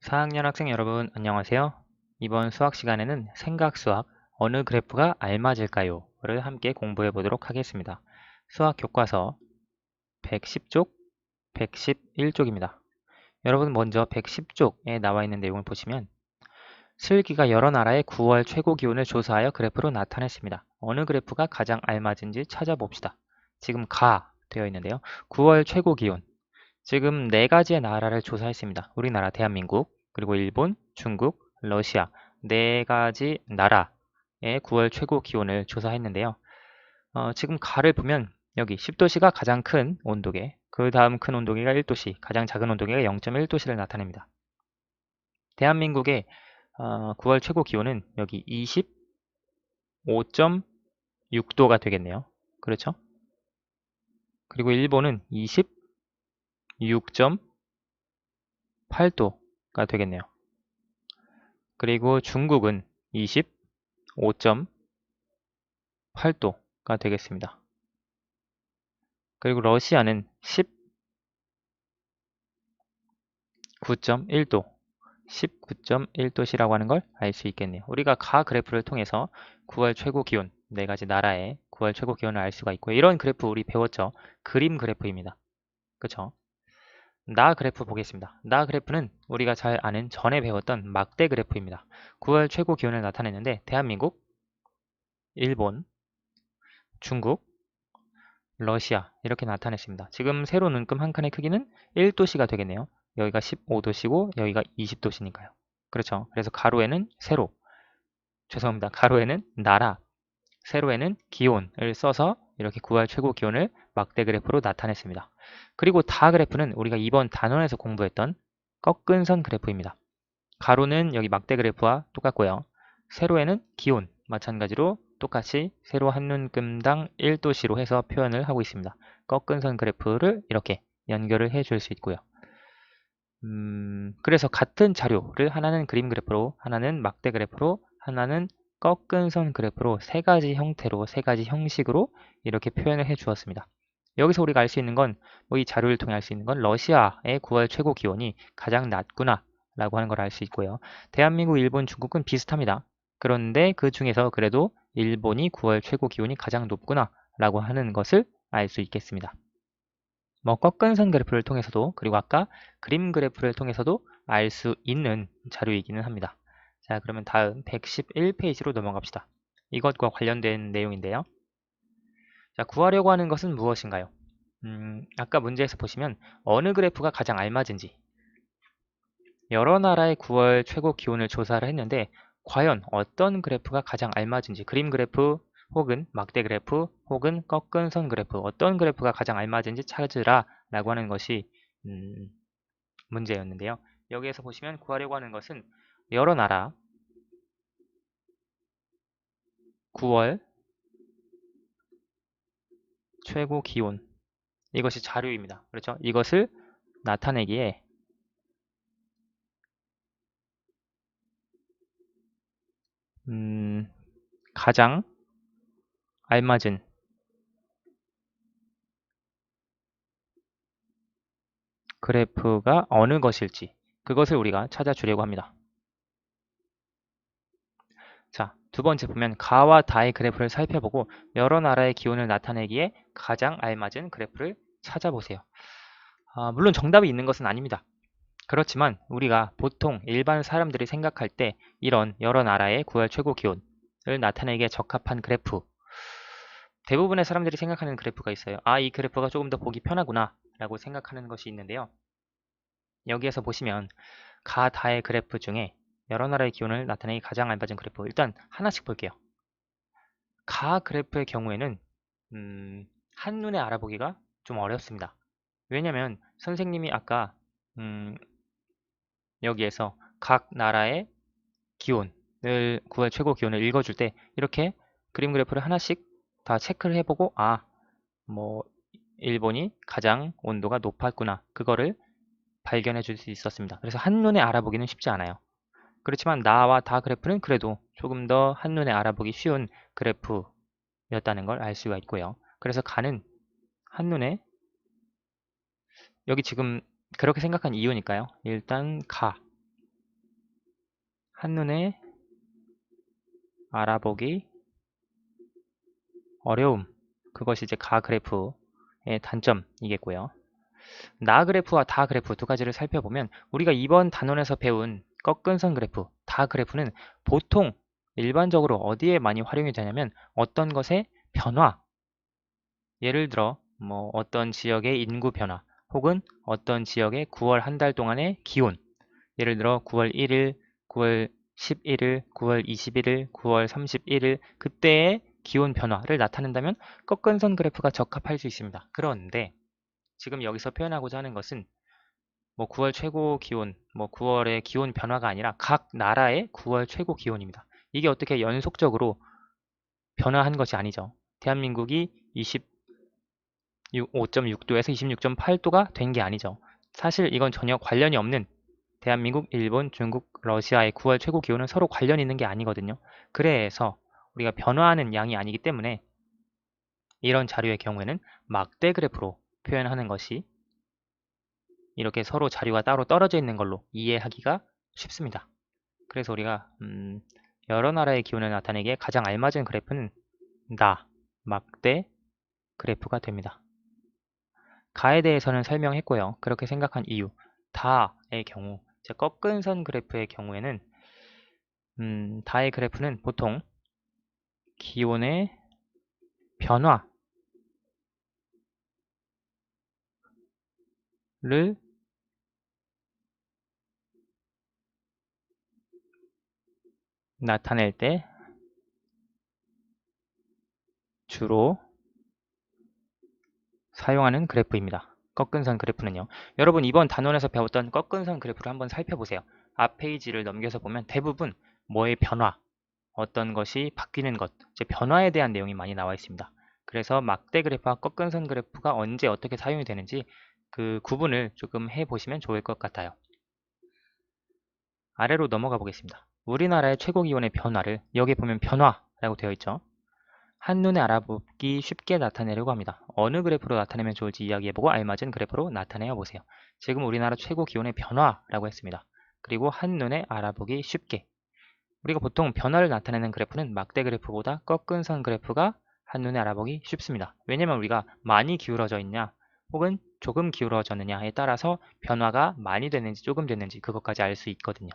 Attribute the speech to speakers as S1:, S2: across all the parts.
S1: 4학년 학생 여러분 안녕하세요. 이번 수학 시간에는 생각수학 어느 그래프가 알맞을까요? 를 함께 공부해 보도록 하겠습니다. 수학 교과서 110쪽, 111쪽입니다. 여러분 먼저 110쪽에 나와 있는 내용을 보시면 슬기가 여러 나라의 9월 최고 기온을 조사하여 그래프로 나타냈습니다. 어느 그래프가 가장 알맞은지 찾아봅시다. 지금 가 되어 있는데요. 9월 최고 기온 지금 네 가지의 나라를 조사했습니다. 우리나라, 대한민국, 그리고 일본, 중국, 러시아 네 가지 나라의 9월 최고 기온을 조사했는데요. 지금 가를 보면 여기 10도씨가 가장 큰 온도계, 그 다음 큰 온도계가 1도씨, 가장 작은 온도계가 0.1도씨를 나타냅니다. 대한민국의 9월 최고 기온은 여기 25.6도가 되겠네요. 그렇죠? 그리고 일본은 26.8도가 되겠네요. 그리고 중국은 25.8도가 되겠습니다. 그리고 러시아는 19.1도, 19.1도시라고 하는 걸 알 수 있겠네요. 우리가 가 그래프를 통해서 9월 최고 기온, 네 가지 나라의 9월 최고 기온을 알 수가 있고요. 이런 그래프 우리 배웠죠? 그림 그래프입니다. 그쵸? 나 그래프 보겠습니다. 나 그래프는 우리가 잘 아는 전에 배웠던 막대 그래프입니다. 9월 최고 기온을 나타냈는데 대한민국, 일본, 중국, 러시아 이렇게 나타냈습니다. 지금 세로 눈금 한 칸의 크기는 1도씨가 되겠네요. 여기가 15도씨고 여기가 20도씨니까요. 그렇죠. 그래서 가로에는 세로, 죄송합니다. 가로에는 나라, 세로에는 기온을 써서 이렇게 9월 최고 기온을 막대 그래프로 나타냈습니다. 그리고 다 그래프는 우리가 이번 단원에서 공부했던 꺾은 선 그래프입니다. 가로는 여기 막대 그래프와 똑같고요. 세로에는 기온, 마찬가지로 똑같이 세로 한 눈금당 1도씨로 해서 표현을 하고 있습니다. 꺾은 선 그래프를 이렇게 연결을 해줄 수 있고요. 그래서 같은 자료를 하나는 그림 그래프로, 하나는 막대 그래프로, 하나는 꺾은 선 그래프로 세 가지 형태로, 세 가지 형식으로 이렇게 표현을 해 주었습니다. 여기서 우리가 알 수 있는 건, 뭐 이 자료를 통해 알 수 있는 건 러시아의 9월 최고 기온이 가장 낮구나 라고 하는 걸 알 수 있고요. 대한민국, 일본, 중국은 비슷합니다. 그런데 그 중에서 그래도 일본이 9월 최고 기온이 가장 높구나 라고 하는 것을 알 수 있겠습니다. 뭐 꺾은 선 그래프를 통해서도 그리고 아까 그림 그래프를 통해서도 알 수 있는 자료이기는 합니다. 자, 그러면 다음 111페이지로 넘어갑시다. 이것과 관련된 내용인데요. 자, 구하려고 하는 것은 무엇인가요? 아까 문제에서 보시면 어느 그래프가 가장 알맞은지 여러 나라의 9월 최고 기온을 조사를 했는데 과연 어떤 그래프가 가장 알맞은지 그림 그래프 혹은 막대 그래프 혹은 꺾은 선 그래프 어떤 그래프가 가장 알맞은지 찾으라 라고 하는 것이 문제였는데요. 여기에서 보시면 구하려고 하는 것은 여러 나라 9월 최고 기온 이것이 자료입니다. 그렇죠? 이것을 나타내기에 가장 알맞은 그래프가 어느 것일지 그것을 우리가 찾아주려고 합니다. 자, 두 번째 보면 가와 다의 그래프를 살펴보고 여러 나라의 기온을 나타내기에 가장 알맞은 그래프를 찾아보세요. 물론 정답이 있는 것은 아닙니다. 그렇지만 우리가 보통 일반 사람들이 생각할 때 이런 여러 나라의 9월 최고 기온을 나타내기에 적합한 그래프 대부분의 사람들이 생각하는 그래프가 있어요. 이 그래프가 조금 더 보기 편하구나 라고 생각하는 것이 있는데요. 여기에서 보시면 가, 다의 그래프 중에 여러 나라의 기온을 나타내기 가장 알맞은 그래프 일단 하나씩 볼게요. 가 그래프의 경우에는 한눈에 알아보기가 좀 어렵습니다. 왜냐면 선생님이 아까 여기에서 각 나라의 기온을 9월 최고 기온을 읽어줄 때 이렇게 그림 그래프를 하나씩 다 체크를 해보고 뭐 일본이 가장 온도가 높았구나 그거를 발견해 줄 수 있었습니다. 그래서 한눈에 알아보기는 쉽지 않아요. 그렇지만 나와 다 그래프는 그래도 조금 더 한눈에 알아보기 쉬운 그래프였다는 걸 알 수가 있고요. 그래서 가는 한눈에 여기 지금 그렇게 생각한 이유니까요. 일단 가. 한눈에 알아보기 어려움. 그것이 이제 가 그래프의 단점이겠고요. 나 그래프와 다 그래프 두 가지를 살펴보면 우리가 이번 단원에서 배운 꺾은선 그래프, 다 그래프는 보통 일반적으로 어디에 많이 활용이 되냐면 어떤 것의 변화, 예를 들어 뭐 어떤 지역의 인구 변화 혹은 어떤 지역의 9월 한 달 동안의 기온, 예를 들어 9월 1일, 9월 11일, 9월 21일, 9월 31일 그때의 기온 변화를 나타낸다면 꺾은선 그래프가 적합할 수 있습니다. 그런데 지금 여기서 표현하고자 하는 것은 뭐 9월 최고 기온, 뭐 9월의 기온 변화가 아니라 각 나라의 9월 최고 기온입니다. 이게 어떻게 연속적으로 변화한 것이 아니죠. 대한민국이 25.6도에서 26.8도가 된 게 아니죠. 사실 이건 전혀 관련이 없는 대한민국, 일본, 중국, 러시아의 9월 최고 기온은 서로 관련 있는 게 아니거든요. 그래서 우리가 변화하는 양이 아니기 때문에 이런 자료의 경우에는 막대 그래프로 표현하는 것이 이렇게 서로 자료가 따로 떨어져 있는 걸로 이해하기가 쉽습니다. 그래서 우리가 여러 나라의 기온을 나타내기에 가장 알맞은 그래프는 막대 그래프가 됩니다. 가에 대해서는 설명했고요. 그렇게 생각한 이유, 다의 경우, 꺾은선 그래프의 경우에는 다의 그래프는 보통 기온의 변화를 나타낼 때 주로 사용하는 그래프입니다. 꺾은선 그래프는요. 여러분 이번 단원에서 배웠던 꺾은선 그래프를 한번 살펴보세요. 앞 페이지를 넘겨서 보면 대부분 뭐의 변화, 어떤 것이 바뀌는 것, 변화에 대한 내용이 많이 나와 있습니다. 그래서 막대 그래프와 꺾은선 그래프가 언제 어떻게 사용이 되는지 그 구분을 조금 해보시면 좋을 것 같아요. 아래로 넘어가 보겠습니다. 우리나라의 최고 기온의 변화를 여기 보면 변화라고 되어 있죠. 한눈에 알아보기 쉽게 나타내려고 합니다. 어느 그래프로 나타내면 좋을지 이야기해보고 알맞은 그래프로 나타내어 보세요. 지금 우리나라 최고 기온의 변화라고 했습니다. 그리고 한눈에 알아보기 쉽게. 우리가 보통 변화를 나타내는 그래프는 막대 그래프보다 꺾은 선 그래프가 한눈에 알아보기 쉽습니다. 왜냐면 우리가 많이 기울어져 있냐 혹은 조금 기울어졌느냐에 따라서 변화가 많이 됐는지 조금 됐는지 그것까지 알 수 있거든요.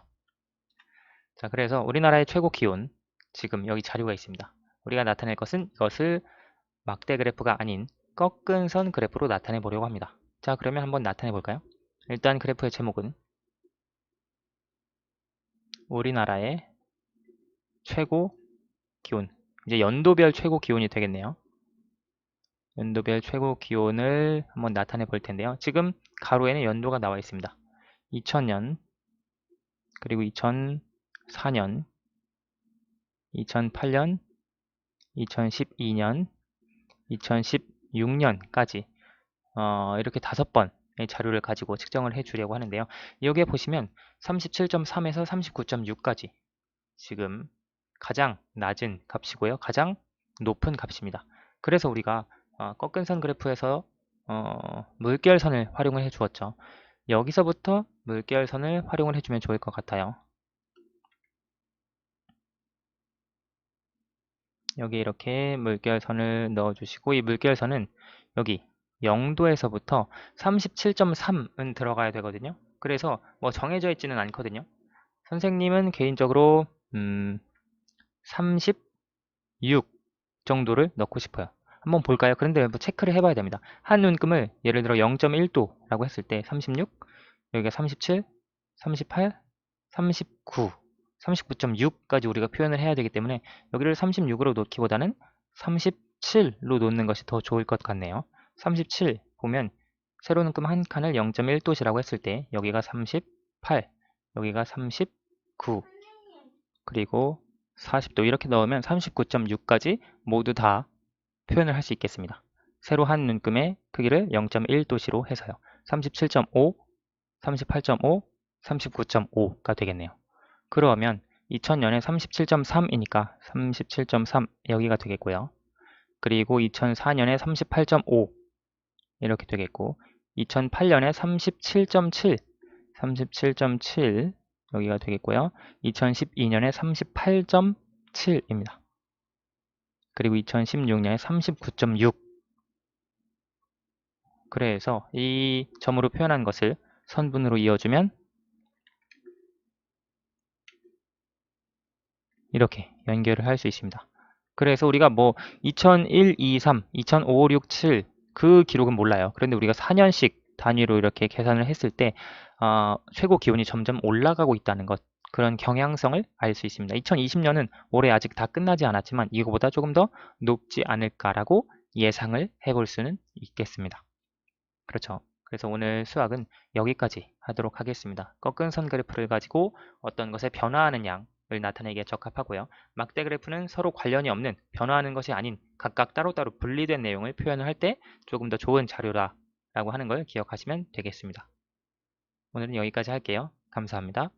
S1: 자, 그래서 우리나라의 최고 기온 지금 여기 자료가 있습니다. 우리가 나타낼 것은 이것을 막대 그래프가 아닌 꺾은 선 그래프로 나타내 보려고 합니다. 자, 그러면 한번 나타내 볼까요? 일단 그래프의 제목은 우리나라의 최고 기온, 이제 연도별 최고 기온이 되겠네요. 연도별 최고 기온을 한번 나타내 볼 텐데요. 지금 가로에는 연도가 나와 있습니다. 2000년, 그리고 2004년, 2008년, 2012년, 2016년까지 이렇게 5번의 자료를 가지고 측정을 해 주려고 하는데요. 여기에 보시면 37.3에서 39.6까지 지금 가장 낮은 값이고요. 가장 높은 값입니다. 그래서 우리가 꺾은 선 그래프에서 물결선을 활용을 해 주었죠. 여기서부터 물결선을 활용을 해주면 좋을 것 같아요. 여기 이렇게 물결선을 넣어주시고 이 물결선은 여기 0도에서부터 37.3은 들어가야 되거든요. 그래서 뭐 정해져 있지는 않거든요. 선생님은 개인적으로 36 정도를 넣고 싶어요. 한번 볼까요? 그런데 뭐 체크를 해봐야 됩니다. 한 눈금을 예를 들어 0.1도라고 했을 때 36, 여기가 37, 38, 39, 39.6까지 우리가 표현을 해야 되기 때문에 여기를 36으로 놓기보다는 37로 놓는 것이 더 좋을 것 같네요. 37 보면 세로 눈금 한 칸을 0.1도시라고 했을 때 여기가 38, 여기가 39, 그리고 40도 이렇게 넣으면 39.6까지 모두 다 표현을 할 수 있겠습니다. 세로 한 눈금의 크기를 0.1도시로 해서요. 37.5, 38.5, 39.5가 되겠네요. 그러면 2000년에 37.3이니까 37.3 여기가 되겠고요. 그리고 2004년에 38.5 이렇게 되겠고 2008년에 37.7, 37.7 여기가 되겠고요. 2012년에 38.7입니다. 그리고 2016년에 39.6. 그래서 이 점으로 표현한 것을 선분으로 이어주면 이렇게 연결을 할 수 있습니다. 그래서 우리가 뭐 2001, 2, 3, 2005, 6, 7 그 기록은 몰라요. 그런데 우리가 4년씩 단위로 이렇게 계산을 했을 때 최고 기온이 점점 올라가고 있다는 것, 그런 경향성을 알 수 있습니다. 2020년은 올해 아직 다 끝나지 않았지만 이거보다 조금 더 높지 않을까라고 예상을 해볼 수는 있겠습니다. 그렇죠. 그래서 오늘 수학은 여기까지 하도록 하겠습니다. 꺾은 선 그래프를 가지고 어떤 것에 변화하는 양을 나타내기에 적합하고요. 막대 그래프는 서로 관련이 없는, 변화하는 것이 아닌 각각 따로따로 분리된 내용을 표현을 할 때 조금 더 좋은 자료라고 하는 걸 기억하시면 되겠습니다. 오늘은 여기까지 할게요. 감사합니다.